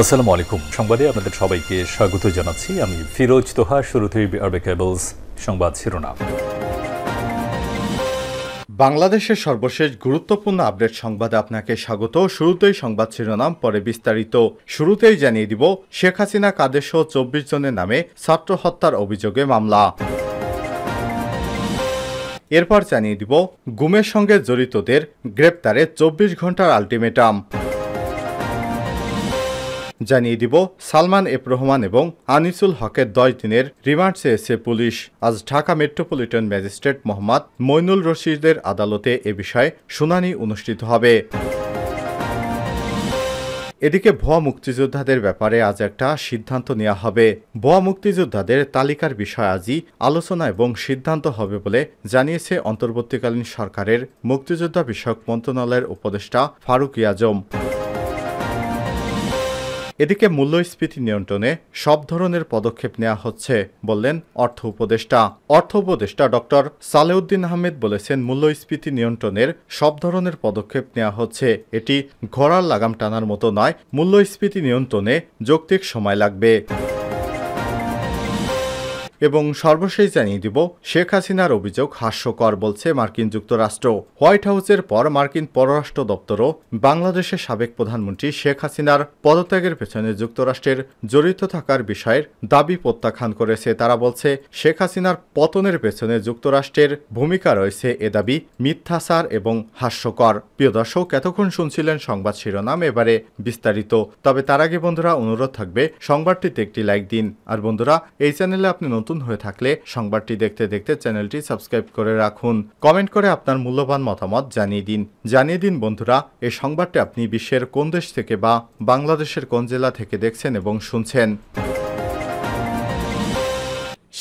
আসসালামু আলাইকুম। সংবাদে আপনাদের সবাইকে স্বাগত জানাচ্ছি। আমি ফিরোজ তোহা। শুরুতেই আরবে কেবলস সংবাদ শিরোনাম। বাংলাদেশের সর্বশেষ গুরুত্বপূর্ণ আপডেট সংবাদে আপনাকে স্বাগত। শুরুতেই সংবাদ শিরোনাম, পরে বিস্তারিত। শুরুতেই জানিয়ে দিব, শেখ হাসিনা কাদের সহ 24 জনের নামে ছাত্র হত্যার অভিযোগে মামলা। এরপর জানিয়ে দিব, গুমের সঙ্গে জড়িতদের গ্রেপ্তারে 24 ঘন্টার আলটিমেটাম। জানিয়ে দিব, সালমান এফ রহমান এবং আনিসুল হকের 10 দিনের রিমান্ড চেয়েছে পুলিশ। আজ ঢাকা মেট্রোপলিটন ম্যাজিস্ট্রেট মোহাম্মদ মইনুল রশিদের আদালতে এ বিষয়ে শুনানি অনুষ্ঠিত হবে। এদিকে ভুয়া মুক্তিযোদ্ধাদের ব্যাপারে আজ একটা সিদ্ধান্ত নেওয়া হবে। ভুয়া মুক্তিযোদ্ধাদের তালিকার বিষয়ে আজই আলোচনা এবং সিদ্ধান্ত হবে বলে জানিয়েছে অন্তর্বর্তীকালীন সরকারের মুক্তিযোদ্ধা বিষয়ক মন্ত্রণালয়ের উপদেষ্টা ফারুক আজম। এদিকে মূল্যস্ফীতি নিয়ন্ত্রণে সব ধরনের পদক্ষেপ নেওয়া হচ্ছে বললেন অর্থ উপদেষ্টা ডক্টর সালেউদ্দিন আহমেদ বলেছেন, মূল্যস্ফীতি নিয়ন্ত্রণের সব ধরনের পদক্ষেপ নেওয়া হচ্ছে। এটি ঘোড়ার লাগাম টানার মতো নয়। মূল্যস্ফীতি নিয়ন্ত্রণে যৌক্তিক সময় লাগবে। এবং সর্বশেষ জানিয়ে দিব, শেখ হাসিনার অভিযোগ হাস্যকর বলছে মার্কিন যুক্তরাষ্ট্র। হোয়াইট হাউসের পর মার্কিন পররাষ্ট্র দপ্তরও বাংলাদেশের সাবেক প্রধানমন্ত্রী শেখ হাসিনার পদত্যাগের পেছনে যুক্তরাষ্ট্রের জড়িত থাকার বিষয়ের দাবি প্রত্যাখ্যান করেছে। তারা বলছে, শেখ হাসিনার পতনের পেছনে যুক্তরাষ্ট্রের ভূমিকা রয়েছে। এ দাবি মিথ্যাচার এবং হাস্যকর। প্রিয় দর্শক, এতক্ষণ শুনছিলেন সংবাদ শিরোনাম, এবারে বিস্তারিত। তবে তার আগে বন্ধুরা, অনুরোধ থাকবে সংবাদটিতে একটি লাইক দিন। আর বন্ধুরা, এই চ্যানেলে আপনি নতুন হয়ে থাকলে সংবাদটি দেখতে দেখতে চ্যানেলটি সাবস্ক্রাইব করে রাখুন। কমেন্ট করে আপনার মূল্যবান মতামত জানিয়ে দিন বন্ধুরা, এই সংবাদটি আপনি বিশ্বের কোন দেশ থেকে বা বাংলাদেশের কোন জেলা থেকে দেখছেন এবং শুনছেন।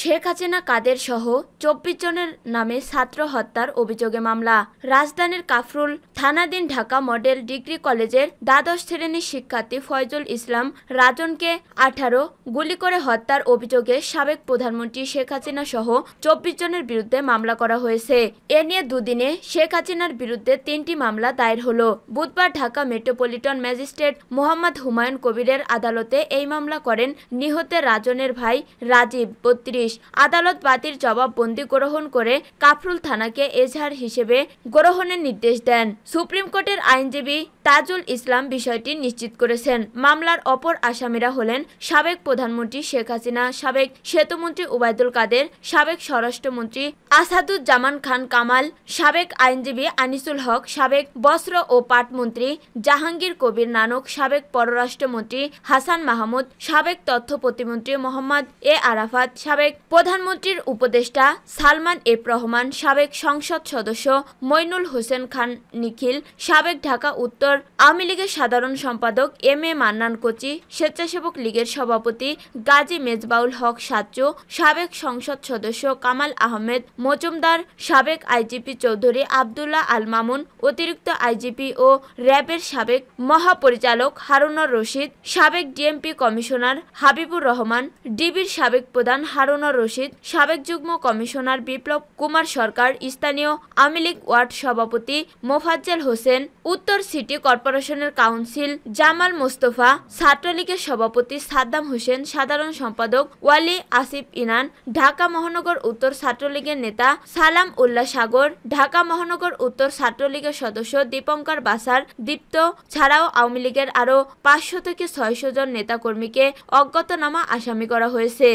শেখ হাসিনা কাদের সহ 24 জনের নামে ছাত্র হত্যার অভিযোগে মামলা। রাজধানীর কাফরুল থানাধীন ঢাকা মডেল ডিগ্রি কলেজের দ্বাদশ শ্রেণীর শিক্ষার্থী ফয়জুল ইসলাম রাজনকে 18 গুলি করে হত্যার অভিযোগে সাবেক প্রধানমন্ত্রী শেখ হাসিনা সহ 24 জনের বিরুদ্ধে মামলা করা হয়েছে। এ নিয়ে দুদিনে শেখ হাসিনার বিরুদ্ধে 3টি মামলা দায়ের হলো। বুধবার ঢাকা মেট্রোপলিটন ম্যাজিস্ট্রেট মোহাম্মদ হুমায়ুন কবিরের আদালতে এই মামলা করেন নিহতের রাজনের ভাই রাজীব 32। আদালত বাদীর জবাববন্দি গ্রহণ করে কাফরুল থানাকে এজাহার হিসেবে গ্রহণের নির্দেশ দেন। সুপ্রিম কোর্টের আইনজীবী তাজুল ইসলাম বিষয়টি নিশ্চিত করেছেন। মামলার অপর আসামিরা হলেন সাবেক প্রধানমন্ত্রী শেখ হাসিনা, সাবেক সেতুমন্ত্রী ওবায়দুল কাদের, সাবেক স্বরাষ্ট্রমন্ত্রী আসাদুজ্জামান খান কামাল, সাবেক আইনজীবী আনিসুল হক, সাবেক বস্ত্র ও পাটমন্ত্রী জাহাঙ্গীর কবির নানক, সাবেক পররাষ্ট্রমন্ত্রী হাসান মাহমুদ, সাবেক তথ্য প্রতিমন্ত্রী মোহাম্মদ এ আরাফাত, সাবেক প্রধানমন্ত্রীর উপদেষ্টা সালমান এফ রহমান, সাবেক সংসদ সদস্য মইনুল হোসেন খান নিখিল, সাবেক ঢাকা উত্তর আওয়ামী লীগের সাধারণ সম্পাদক এম এ মান্নান কোচি, স্বেচ্ছাসেবক লীগের সভাপতি গাজী মেজবাউল হক সাচ্চু, সাবেক সংসদ সদস্য কামাল আহমেদ মজুমদার, সাবেক আইজিপি চৌধুরী আবদুল্লাহ আল মামুন, অতিরিক্ত আইজিপি ও র্যাবের সাবেক মহাপরিচালক হারুনুর রশিদ, সাবেক ডিএমপি কমিশনার হাবিবুর রহমান, ডিবির সাবেক প্রধান হারুনুর রশিদ, সাবেক যুগ্ম কমিশনার বিপ্লব কুমার সরকার, স্থানীয় আওয়ামী লীগ ওয়ার্ড সভাপতি মোফাজ্জেল হোসেন, উত্তর সিটি কর্পোরেশনের কাউন্সিল জামাল মোস্তফা, ছাত্রলীগের সভাপতি সাদ্দাম হোসেন, সাধারণ সম্পাদক ওয়ালি আসিফ ইনান, ঢাকা মহানগর উত্তর ছাত্রলীগের নেতা সালাম উল্লাহ সাগর, ঢাকা মহানগর উত্তর ছাত্রলীগের সদস্য দীপঙ্কর বাসার দীপ্ত ছাড়াও আওয়ামী লীগের আরও 500 থেকে 600 জন নেতাকর্মীকে অজ্ঞাতনামা আসামি করা হয়েছে।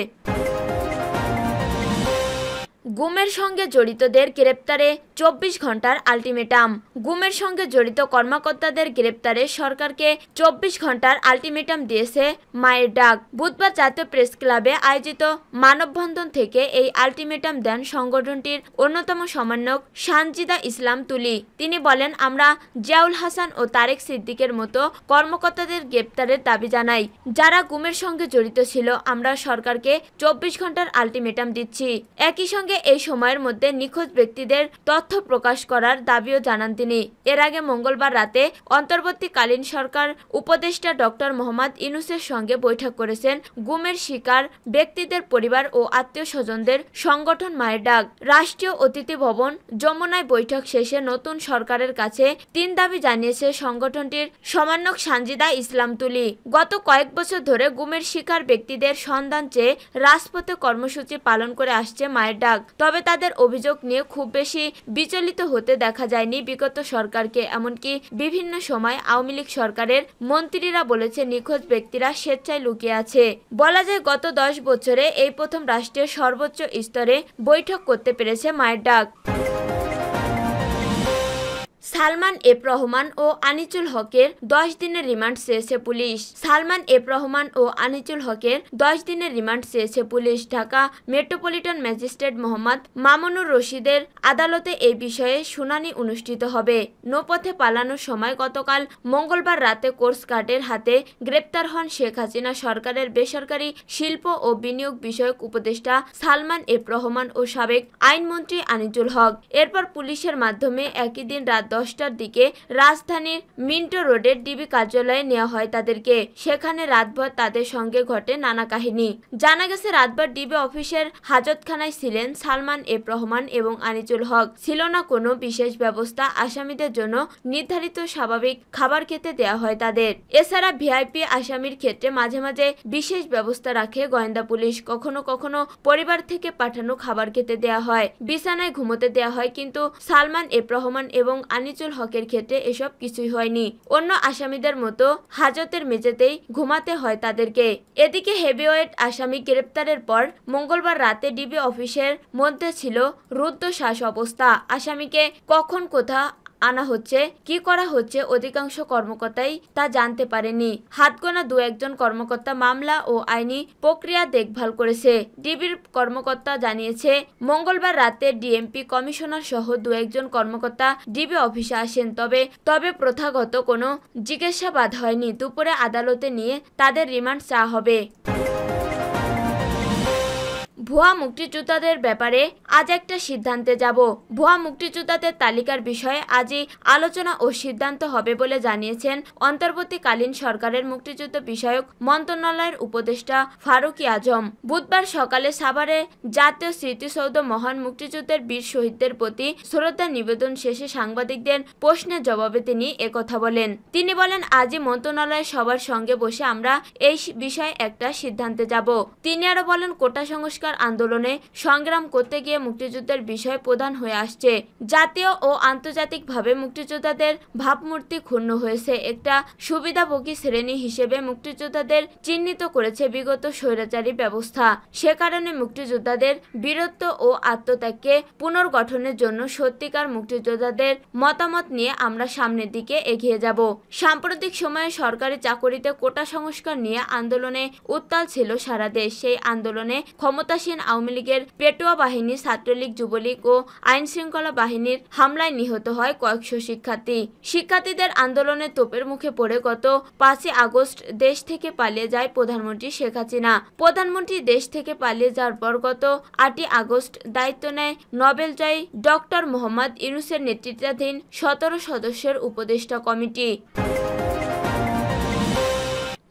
গুমের সঙ্গে জড়িতদের গ্রেপ্তারে 24 ঘন্টার আলটিমেটাম। গুমের সঙ্গে জড়িত কর্মকর্তাদের গ্রেপ্তারে সরকারকে 24 ঘন্টার আলটিমেটাম দিয়েছে মায়ের ডাক। বুধবার জাতীয় প্রেস ক্লাবে আয়োজিত মানববন্ধন থেকে এই আলটিমেটাম দেন সংগঠনটির অন্যতম সমন্বয়ক সানজিদা ইসলাম তুলি। তিনি বলেন, আমরা জিয়াউল হাসান ও তারেক সিদ্দিকের মতো কর্মকর্তাদের গ্রেপ্তারের দাবি জানাই। যারা গুমের সঙ্গে জড়িত ছিল, আমরা সরকারকে 24 ঘন্টার আলটিমেটাম দিচ্ছি। একই সঙ্গে এই সময়ের মধ্যে নিখোঁজ ব্যক্তিদের তথ্য প্রকাশ করার দাবিও জানান তিনি। এর আগে মঙ্গলবার রাতে অন্তর্বর্তীকালীন সরকার উপদেষ্টা ডক্টর মোহাম্মদ ইউনূসের সঙ্গে বৈঠক করেছেন গুমের শিকার ব্যক্তিদের পরিবার ও আত্মীয় স্বজনদের সংগঠন মায়ের ডাক। রাষ্ট্রীয় অতিথি ভবন যমুনায় বৈঠক শেষে নতুন সরকারের কাছে 3 দাবি জানিয়েছে সংগঠনটির সমন্বয়ক সানজিদা ইসলাম তুলি। গত কয়েক বছর ধরে গুমের শিকার ব্যক্তিদের সন্ধান চেয়ে রাজপথে কর্মসূচি পালন করে আসছে মায়ের ডাক। তবে তাদের অভিযোগ নিয়ে খুব বেশি বিচলিত হতে দেখা যায়নি বিগত সরকারকে। এমনকি বিভিন্ন সময় আওয়ামী লীগ সরকারের মন্ত্রীরা বলেছে নিখোঁজ ব্যক্তিরা স্বেচ্ছায় লুকিয়ে আছে। বলা যায় গত 10 বছরে এই প্রথম রাষ্ট্রের সর্বোচ্চ স্তরে বৈঠক করতে পেরেছে মায়ের ডাক। সালমান এফ রহমান ও আনিসুল হকের 10 দিনের রিমান্ড চেয়েছে পুলিশ। সালমান এফ রহমান ও আনিসুল হকের 10 দিনের রিমান্ড চেয়েছে police. Dhaka metropolitan magistrate Mohammad Mamunur রশিদের আদালতে এই বিষয়ে শুনানি অনুষ্ঠিত হবে। নৌপথে পালানোর সময় গতকাল মঙ্গলবার রাতে কোস্টগার্ডের হাতে গ্রেপ্তার হন শেখ হাসিনা সরকারের বেসরকারি শিল্প ও বিনিয়োগ বিষয়ক উপদেষ্টা সালমান এফ রহমান ও সাবেক আইনমন্ত্রী আনিসুল হক। এরপর পুলিশের মাধ্যমে একই দিন রাত 10টার দিকে রাজধানীর মিন্টো রোডের ডিবি কার্যালয়ে নেওয়া হয় তাদেরকে। সেখানে রাতভর তাদের সঙ্গে ঘটে নানা কাহিনী। জানা গেছে রাতভর ডিবি অফিসের হাজতখানায় ছিলেন সালমান এফ রহমান এবং আনিসুল হক। ছিল না কোনো বিশেষ ব্যবস্থা। আসামিদের জন্য নির্ধারিত স্বাভাবিক খাবার খেতে দেওয়া হয় তাদের। এছাড়া ভিআইপি আসামির ক্ষেত্রে মাঝে মাঝে বিশেষ ব্যবস্থা রাখে গোয়েন্দা পুলিশ। কখনো কখনো পরিবার থেকে পাঠানো খাবার খেতে দেওয়া হয়, বিছানায় ঘুমোতে দেওয়া হয়। কিন্তু সালমান এফ রহমান এবং আনিসুল হকের ক্ষেত্রে এসব কিছুই হয়নি। অন্য আসামিদের মতো হাজতের মেঝেতেই ঘুমাতে হয় তাদেরকে। এদিকে হেভিওয়েট আসামি গ্রেপ্তারের পর মঙ্গলবার রাতে ডিবি অফিসের মধ্যে ছিল রুদ্ধশ্বাস অবস্থা। আসামিকে কখন কোথা আনা হচ্ছে, কি করা হচ্ছে অধিকাংশ কর্মকর্তাই তা জানতে পারেনি। হাতগোনা 2-1 কর্মকর্তা মামলা ও আইনি প্রক্রিয়া দেখভাল করেছে। ডিবির কর্মকর্তা জানিয়েছে মঙ্গলবার রাতে ডিএমপি কমিশনার সহ 2-1 কর্মকর্তা ডিবি অফিসে আসেন। তবে প্রথাগত কোনো জিজ্ঞাসাবাদ হয়নি। দুপুরে আদালতে নিয়ে তাদের রিমান্ড চাওয়া হবে। ভুয়া মুক্তিযোদ্ধাদের ব্যাপারে আজ একটা সিদ্ধান্তে যাব। ভুয়া মুক্তিযোদ্ধাদের তালিকার বিষয়ে আজই আলোচনা ও সিদ্ধান্ত হবে বলে জানিয়েছেন অন্তর্বর্তীকালীন সরকারের মুক্তিযুদ্ধ বিষয়ক মন্ত্রণালয়ের উপদেষ্টা ফারুকী আজম। বুধবার সকালে সাভারে জাতীয় স্মৃতিসৌধ মহান মুক্তিযুদ্ধের বীর শহীদদের প্রতি শ্রদ্ধা নিবেদন শেষে সাংবাদিকদের প্রশ্নের জবাবে তিনি একথা বলেন। তিনি বলেন, আজই মন্ত্রণালয়ের সবার সঙ্গে বসে আমরা এই বিষয়ে একটা সিদ্ধান্তে যাব। তিনি আরো বলেন, কোটা সংস্কার আন্দোলনে সংগ্রাম করতে গিয়ে মুক্তিযুদ্ধের বিষয় প্রধান হয়ে আসছে। জাতীয় ও আন্তর্জাতিকভাবে মুক্তিযোদ্ধাদের ভাবমূর্তি ক্ষুণ্ণ হয়েছে। একটা সুবিধাভোগী শ্রেণী হিসেবে মুক্তিযোদ্ধাদের চিহ্নিত করেছে বিগত স্বৈরাচারী ব্যবস্থা। সে কারণে মুক্তিযোদ্ধাদের বীরত্ব ও আত্মত্যাগকে পুনর্গঠনের জন্য সত্যিকার মুক্তিযোদ্ধাদের মতামত নিয়ে আমরা সামনের দিকে এগিয়ে যাব। সাম্প্রতিক সময়ে সরকারি চাকরিতে কোটা সংস্কার নিয়ে আন্দোলনে উত্তাল ছিল সারা দেশ। সেই আন্দোলনে ক্ষমতাসীন আওয়ামী লীগের পেটুয়া বাহিনী, ছাত্রলীগ, যুবলীগ ও আইন শৃঙ্খলা বাহিনীর হামলায় নিহত হয় কয়েকশো শিক্ষার্থী। শিক্ষার্থীদের আন্দোলনে তোপের মুখে পড়ে গত 5ই আগস্ট দেশ থেকে পালিয়ে যায় প্রধানমন্ত্রী শেখ হাসিনা। প্রধানমন্ত্রী দেশ থেকে পালিয়ে যাওয়ার পর গত 8ই আগস্ট দায়িত্ব নেয় নোবেলজয়ী ডক্টর মোহাম্মদ ইউনূসের নেতৃত্বাধীন 17 সদস্যের উপদেষ্টা কমিটি।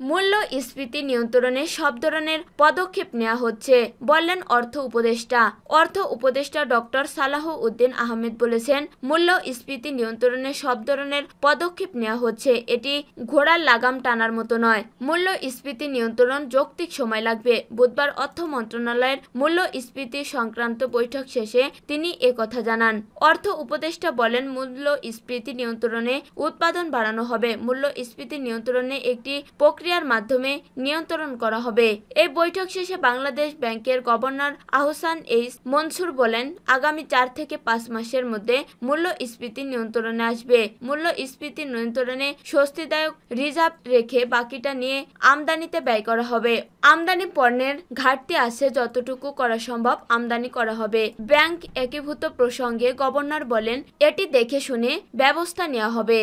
মূল্যস্ফীতি নিয়ন্ত্রণে সব ধরনের পদক্ষেপ নেওয়া হচ্ছে বললেন অর্থ উপদেষ্টা। অর্থ উপদেষ্টা ডক্টর সালাহ উদ্দিন আহমেদ বলেছেন, মূল্যস্ফীতি নিয়ন্ত্রণে সব ধরনের পদক্ষেপ নেওয়া হচ্ছে। এটি ঘোড়ার লাগাম টানার মতো নয়। মূল্যস্ফীতি নিয়ন্ত্রণ যৌক্তিক সময় লাগবে। বুধবার অর্থ মন্ত্রণালয়ের মূল্যস্ফীতি সংক্রান্ত বৈঠক শেষে তিনি একথা জানান। অর্থ উপদেষ্টা বলেন, মূল্যস্ফীতি নিয়ন্ত্রণে উৎপাদন বাড়ানো হবে। মূল্যস্ফীতি নিয়ন্ত্রণে একটি প্রক্রিয়ার মাধ্যমে নিয়ন্ত্রণ করা হবে। এই বৈঠক শেষে বাংলাদেশ ব্যাংকের গভর্নর আহসান এইচ মনসুর বলেন, আগামী 4 থেকে 5 মাসের মধ্যে মূল্যস্ফীতি নিয়ন্ত্রণে আসবে। মূল্যস্ফীতি নিয়ন্ত্রণে স্বস্তিদায়ক রিজার্ভ রেখে বাকিটা নিয়ে আমদানিতে ব্যয় করা হবে। আমদানি পণ্যের ঘাটতি আছে, যতটুকু করা সম্ভব আমদানি করা হবে। ব্যাংক একীভূত প্রসঙ্গে গভর্নর বলেন, এটি দেখে শুনে ব্যবস্থা নেওয়া হবে।